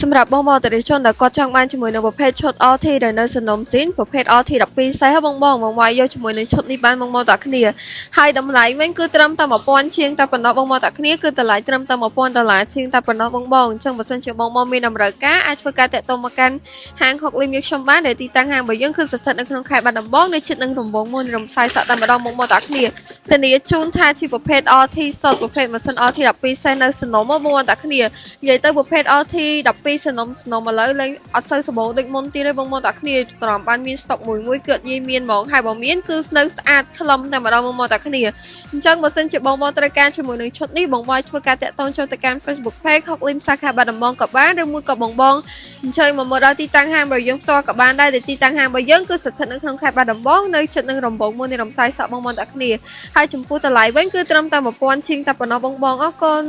សម្រាប់បងតេជជនដែលគាត់ចង់បានជាមួយនៅប្រភេទឈុត RT ដែលនៅសំណុំស៊ីនប្រភេទ RT 12សេះបងវាយយកជាមួយនឹងឈុតនេះបានបងតាគ្នាហើយតម្លៃវិញគឺត្រឹមតែ1000ជាងតែប៉ុណ្ណោះបងតាគ្នាគឺតម្លៃត្រឹមតែ$1000ជាងតែប៉ុណ្ណោះបងអញ្ចឹងបើសិនជាបងមានតម្រូវការអាចធ្វើការតាក់ទងមកកាន់ហាងហុកលីមយើងខ្ញុំបានដែលទីតាំងហាងរបស់យើងគឺស្ថិតនៅក្នុងខេត្តបាត់ដំបងនៅជិតនឹងរំបងមួយរំសាយសក់តែម្ដងបងតាគ្នាធានាជូនថាជាប្រភេទ RT សុទ្ធប្រភេទម៉ាស៊ីន RT 12សេះនៅសំណុំបងតាគ្នានិយាយទៅប្រភេទ RT 12សំណុំឥឡូវលេងអត់សូវសម្បូរដូចមុនទៀតទេបងតាគ្នាត្រង់បានមានស្តុកមួយគឺនិយាយមានហ្មងហើយបើមានគឺនៅស្អាតខ្លឹមតែម្ដងបងតាគ្នាអញ្ចឹងបើសិនជាបងត្រូវការជាមួយនឹងឈុតនេះបងធ្វើការតាក់ទងចូលទៅកាន់ Facebook Page ហុកលីមសាខាបាត់ដំបងក៏បានឬមួយក៏បងអញ្ជើញមកដល់ទីតាំងហាងរបស់យើងផ្ទាល់ក៏បានដែរដែលទីតាំងហាងរបស់យើងគឺស្ថិតនៅក្នុងខេត្តបាត់ដំបងនៅជិតនឹងរំបងមួយនៃរំសាយសក់បងតាគ្នាហើយចំពោះតម្លៃវិញគឺត្រឹមតែ1000ជាងតែប៉ុណ្ណោះបងអរគុណ